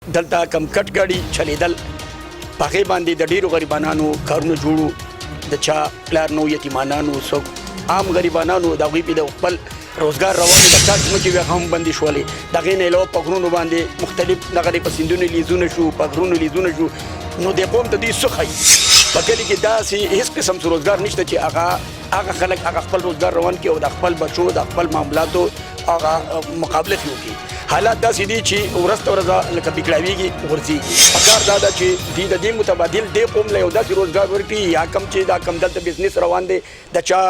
دلته کم کټ ګاډي چلیدل پاغه باندې د ډیرو غریبانو کارونه جوړو د چا پلار نو یتیمانانو سو عام غریبانو د غوی په خپل روزګار روان د کار مچې هم باندې شولې دغه نه له پغرونو باندې مختلف دغه پسندونه لیزونه شو پغرونو لیزونه شو نو د قوم د دې سخی پکې کې داسې هیڅ قسم روزګار نشته چې هغه خلک هغه خپل روزګار روان کې او د خپل بچو د خپل معاملاتو هغه مقابله کوي حالات داسې دي چې ورځ ورځ لکه بګړاویږي ورځي پکار دا چې د دې متبادل د قوم له یو داسې روزګار ورکړي یا کم چې دا کم دلته بزنس روان دي د چا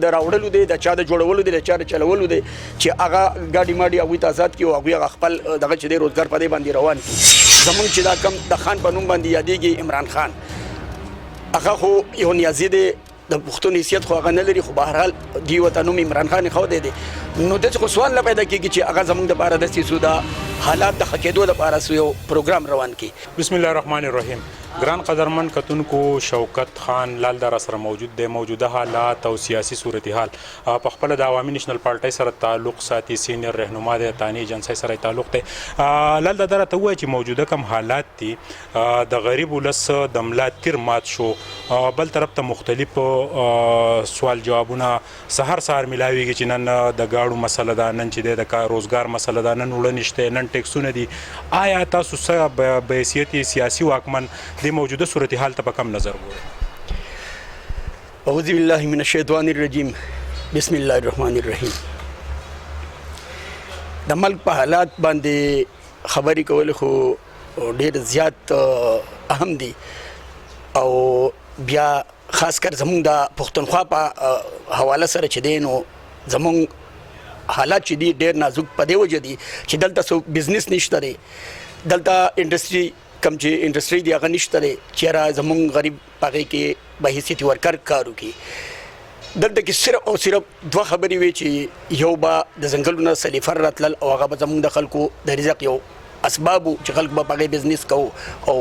د راوړلو دي د چا د جوړولو دي د چا د چلولو دي چې هغه ګاډي ماډي هغوی ته آزاد کړي او هغوی خپل دغه چې د روزګار په دې باندې روان دي زمونږ چې دا کم د خان په نوم باندې یادېږي عمران خان هغه خو یو نیازي دی د پښتون حیثیت خو هغه نه لري خو بهرحال دی وته نوم عمران خان خو دی نو د څه سوال نه پیدا کیږي چې هغه زمونږ د لپاره د سیسو دا حالات د حقیقتو لپاره یو پروګرام روان کی بسم الله الرحمن الرحیم ګران قدرمن کتونکو شوکت خان لال در سره موجود دی موجوده حالات او سیاسي صورتحال په خپل د عوامي نېشنل پارټي سره تعلق ساتي سینیئر رهنما دی تانی جنسي سره تعلق دی لال در ته وایي چې موجوده کم حالات دي د غریب ولس د ملا تیر مات شو بل طرف ته مختلف سوال جوابونه سهار ملاويږي چې نن د گاړو مسله ده نن چې د روزګار مسله ده نن وړ نشته نن ټیکسونه دي آیا تاسو سره به حیثیت سیاسي واکمن د موجوده صورتحال ته په کم نظر ګورئ اعوذ بالله من الشیطان الرجیم بسم الله الرحمن الرحیم د ملک په حالات باندې خبرې کول خو ډېر زیات اهم دي او بیا خاص کر زمونږ د پښتونخوا په حواله سره چې دی نو زمونږ حالات چې دي ډېر نازک په دې وجه دي چې دلته سو بزنس نشته دی دلته انډسټري کم چې انډسټري دی هغه نشته دی چې زمونږ غریب هغې کې به حیثیتي ورکر کار وکړي دلته کې صرف او صرف دوه خبرې وي چې یو به د ځنګلونو سلیفر راتلل او هغه به زمونږ د خلکو د رزق یو اسباب چې خلک به په هغې بزنس کوو او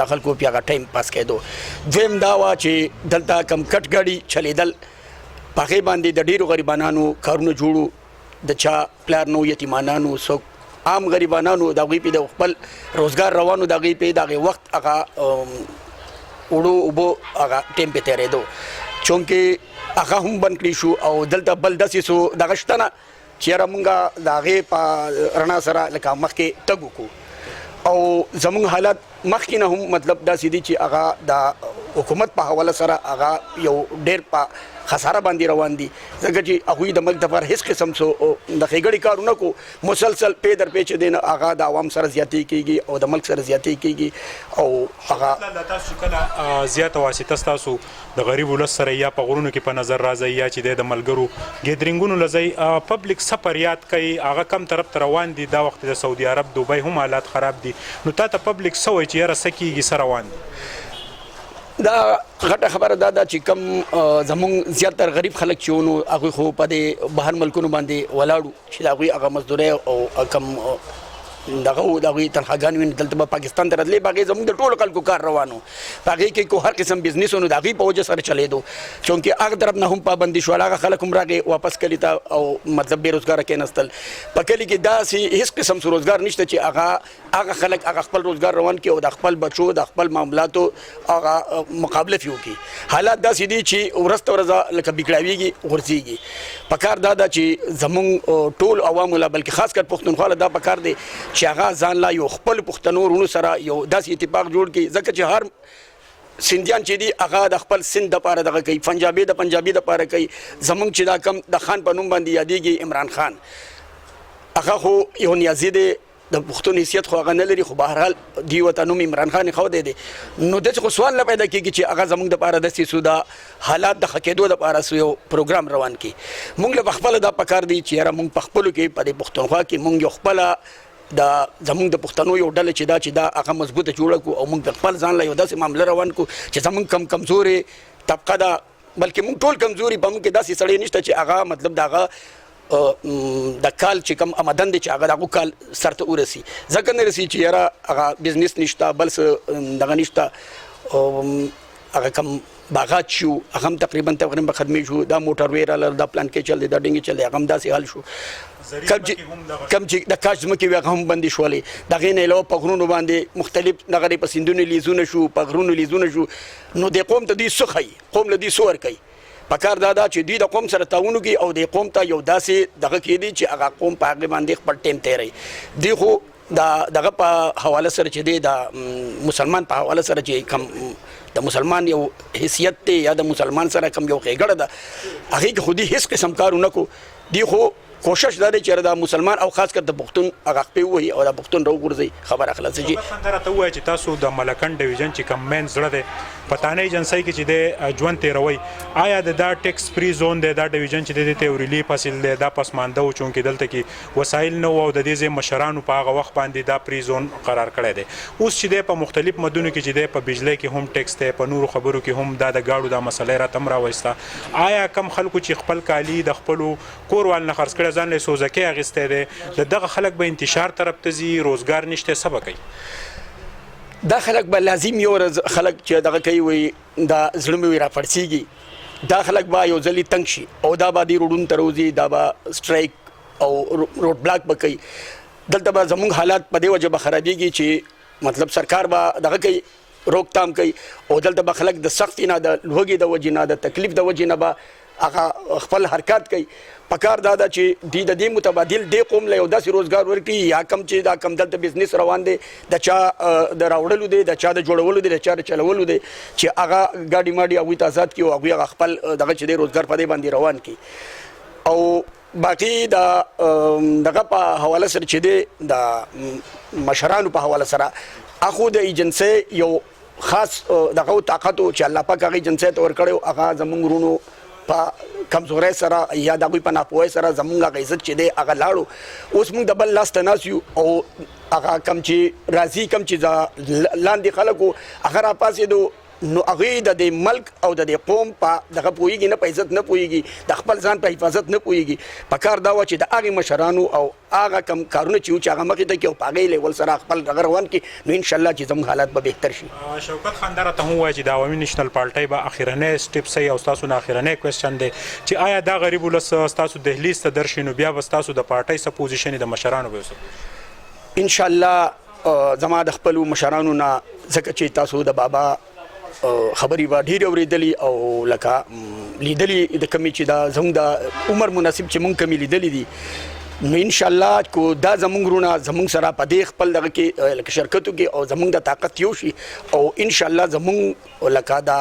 د خلکو په هغه ټایم پاس کېدو دویم دا وه چې دلته کم کټ ګاډي چلیدل په هغې باندې د ډېرو غریبانو کارونه جوړو د چا پلار نو یتیمانانو څوک عام غریبانو د هغوی په خپل روزګار روانو د هغوی په دغه وخت هغه وړو اوبو هغه ټیم په تېرېدو چونکې هغه هم بند کړي شو او دلته بل داسې سو دغه شته نه چې یاره مونږ د هغې په رڼا سره لکه مخکې تګ وکړو او زمونږ حالات مخکې نه هم مطلب داسې دي چې هغه د حکومت په حواله سره هغه یو ډېر په خساره باندې روان دي ځکه چې هغوی د ملک دپاره هیڅ قسم سو د ښېګړې کارونه کو مسلسل پی در پی چې دی نه هغه د عوام سره زیاتې کېږي او د ملک سره زیاتې کېږي او هغه تاسو کله زیاته واسطه ستاسو د غریب ولس سره یا په غرونو کې په نظر راځي یا چې د ملګرو ګیدرینګونو لځئ پبلک سفر یاد کوي هغه کم طرف ته روان دي دا وخت د سعودي عرب دوبۍ هم حالات خراب دي نو تا ته پبلک څه وایي چې یاره څه کېږي څه روان دي دا غټه خبره دا ده چې کم زمونږ زیاتره غریب خلک چې ونو هغوی خو په دې بهر ملکونو باندې ولاړو چې د هغوی هغه مزدورۍ او کم دغه و د هغوی تنخواګانې وي دلته به پاکستان ته راتلې په هغې زموږ د ټولو خلکو کار روان و په هغې کې کو هر قسم بزنس و نو د هغوی په وجه سره چلېدو چونکې هغه طرف نه هم پابندي شول هغه خلک هم راغې واپس کلي ته او مطلب بېروزګاره کېناستل په کلي کې داسې هېڅ قسم روزګار نشته چې هغه خلک هغه خپل روزګار روان کړي او د خپل بچو د خپل معاملاتو هغه مقابله فی وکړي حالات داسې دي چې ورځ ورځ لکه بګړاویږي غورځېږي پکار دا ده چې زمونږ ټول عوامو له بلکې خاص کر پښتونخوا له دا پکار دی چې هغه ځان لا یو خپل پښتنو ورونو سره یو داسې اتفاق جوړ کړي ځکه چې هر سندیان چې دي هغه د خپل سند دپاره دغه کوي پنجابي د پنجابي دپاره کوي زمونږ چې دا کم د خان په نوم باندې یادېږي عمران خان هغه خو یو نیازي دی د پښتون حیثیت خو هغه نه لري خو بهرحال دی ورته نوم عمران خان خو دی نو داسې خو سوال نه پیدا کېږي چې هغه زموږ دپاره داسې سو د حالات د ښه کېدو دپاره یو پروګرام روان کړي موږ له پخپله دا پکار دی چې یاره موږ په خپلو کې په دې پښتونخوا کې موږ یو خپله د زمونږ د پښتنو یو ډله چې دا هغه مضبوطه جوړه کړو او موږ د خپل ځان له یو داسې معامله روان کړو چې زمونږ کمزورې طبقه ده بلکې موږ ټول کمزوري په موږ کې داسې سړی نشته چې هغه مطلب د هغه د کال چې کم آمدن دی چې هغه د هغو کال سر ته ورسي ځکه نه رسي چې یاره هغه بزنس نشته بل څه دغه نشته هغه کم باغات شو هغه هم تقریبا ختمې شو دا موټر وې راله دا پلان کې چل دی دا ډینګ چل دی هغه هم داسې حل شو کم چې د کاج ځمکې وې هغه هم بندې شولې د هغې نه علاوه په غرونو باندې مختلف دغه په سیندونو لیزونه شو په غرونو لیزونه شو نو د قوم ته دوی څه ښیي قوم له دوی څه ورکوي پکار دا چې دوی د قوم سره تعاون وکړي او د قوم ته یو داسې دغه کېدي چې هغه قوم په هغې باندې خپل ټیم تېروي دوی خو دغه په حواله سره چې دی د مسلمان په حواله سره چې کم د مسلمان یو حیثیت دی یا د مسلمان سره کم یو ښېګړه ده هغې کې خو دوی هېڅ قسم کار ونه کړو دوی خو کوشش دا دی چې د مسلمان او خاص کر د پښتون هغه خپې ووهي او د پښتون راوغورځوي خبره خلاصه چې راته ووایه چې تاسو د ملکن ډویژن چې کوم مین زړه دی په تانه ایجنسۍ کې چې دی ژوند تېروئ آیا د دا ټیکس فری زون دی دا ډویژن چې دی ته یو ریلیف حاصل دی دا پسمانده و چونکې دلته کې وسایل نه وو او د دې ځای مشرانو په هغه وخت باندې دا فری زون قرار کړی دی اوس چې دی په مختلف مدونو کې چې دی په بجلی کې هم ټیکس دی په نورو خبرو کې هم دا د ګاډو دا مسله راته هم راوایسته آیا کم خلکو چې خپل کالي د خپلو کوروال نه خرڅ کړی ځان له سوزکۍ اخیستی دی د دغه خلک به انتشار طرف ته ځي روزګار نشته څه به کوي دا خلک به لازم یو ورځ خلک چې دغه کوي وایي دا زړه مې وي راپړسېږي دا خلک به یو ځلې تنګ شي او دا به دې روډونو ته روځي دا به سټرایک او روډ بلاک به کوي دلته به زموږ حالات په دې وجه به خرابېږي چې مطلب سرکار به دغه کوي روکتام کوي او دلته به خلک د سختي نه د لوږې د وجې نه د تکلیف د وجې نه به هغه خپل حرکات کوي پکار دا چې دوی د دې متبادل دې قوم له یو داسې روزګار ورکړي یا کم چې دا کم دلته بزنس روان دی د چا د راوړلو دی د چا د جوړولو دی د چا د چلولو دی چې هغه ګاډي ماډي هغوی ته آزاد کړي او هغوی هغه خپل دغه چې دی روزګار په دې باندې روان کړي او باقي د دغه په حواله سره چې دی د مشرانو په حواله سره هغو د ایجنسۍ یو خاص دغه طاقت چې الله پاک هغه ایجنسۍ ته ورکړی هغه زموږ وروڼو په کمزورۍ سره یا د هغوی په ناپوهۍ سره زموږ هغه عزت چې دی هغه لاړو اوس موږ د بل لاس ته ناست یو او هغه کم چې راځي کم چې لاندې خلکو هغه راپاڅېدو نو هغوی د دې ملک او د دې قوم په دغه پوهېږي نه په عزت نه پوهېږي د خپل ځان په حفاظت نه پوهېږي په کار دا وه چې د هغې مشرانو او هغه کم کارونه چې وو چې هغه مخې ته کړي او په هغې لیول سره خپل دغه روان کړي نو انشاءالله چې زموږ حالات به بهتر شي شوکت خان دا راته هم ووایه چې د عوامي نیشنل پارټۍ به اخرنی سټپ صحیح او ستاسو نه اخرنی کوېسچن دی چې آیا دا غریب ولس ستاسو دهلیز ته درشي نو بیا به ستاسو د پارټۍ څه پوزیشن د مشرانو به څه انشاءالله زما د خپلو مشرانو نه ځکه چې تاسو د بابا خبرې به ډېرې اورېدلې او لکه لیدلې د کمې چې دا زموږ د عمر مناسب چې مونږ کمې لیدلې دي نو انشاءالله کو دا زموږ وروڼه زموږ سره په دې خپل دغه کې لکه شرکتو کې او زموږ د طاقت یو شي او انشاءالله زموږ لکه د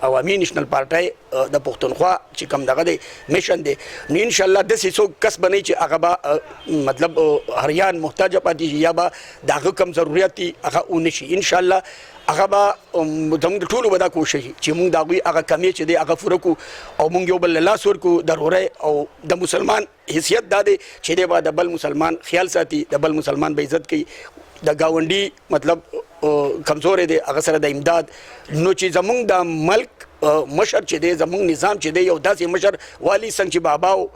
عوامي نیشنل پارټۍ د پښتونخوا چې کوم دغه دی میشن دی نو انشاءالله داسې څوک کس به نه وي چې هغه به مطلب هریان محتاجه پاتې شي یا به د هغه کم ضرورت دي هغه ونه شي انشاءالله هغه به زموږ د ټولو به دا کوشش چې موږ د هغوی هغه کمې چې دی هغه پوره کړو او موږ یو بل له لاس ورکړو د ورورۍ او د مسلمان حیثیت دا دی چې دی به د بل مسلمان خیال ساتي د بل مسلمان به عزت کوي د ګاونډي مطلب کمزوری دی هغه سره د امداد نو چې زموږ د ملک مشر چې دی زموږ نظام چې دی یو داسې مشر والي څنګه چې بابا و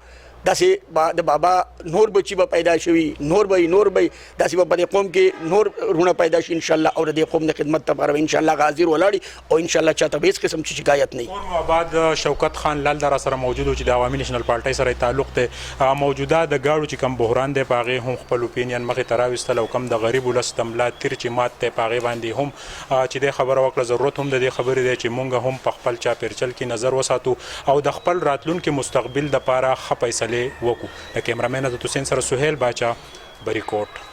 داسې د بابا نور بچي به پیدا شوي نور به داسې به په دې قوم کې نور رونه پیدا شي انشاءالله او د دې قوم د خدمت لپاره به انشاءالله حاضر ولاړي او انشاءالله چاته به هېڅ قسم چې شکایت نه وي کور آباد شوکت خان لال دا راسره موجود و چې د عوامي نیشنل پارټۍ سره یې تعلق دی موجوده د ګاډو چې کوم بحران دی په هغې هم خپل اوپینین مخې ته راویستل او کم د غریب ولس د ملا تیر چې مات دی په هغې باندې هم چې دی خبره وکړه ضرورت هم د دې خبرې دی چې مونږ هم په خپل چاپېرچل کې نظر وساتو او د خپل راتلونکي مستقبل دپاره ښه فیصلې وکړو د کیمرامین عزت حسین سره سهیل باچا بریکوټ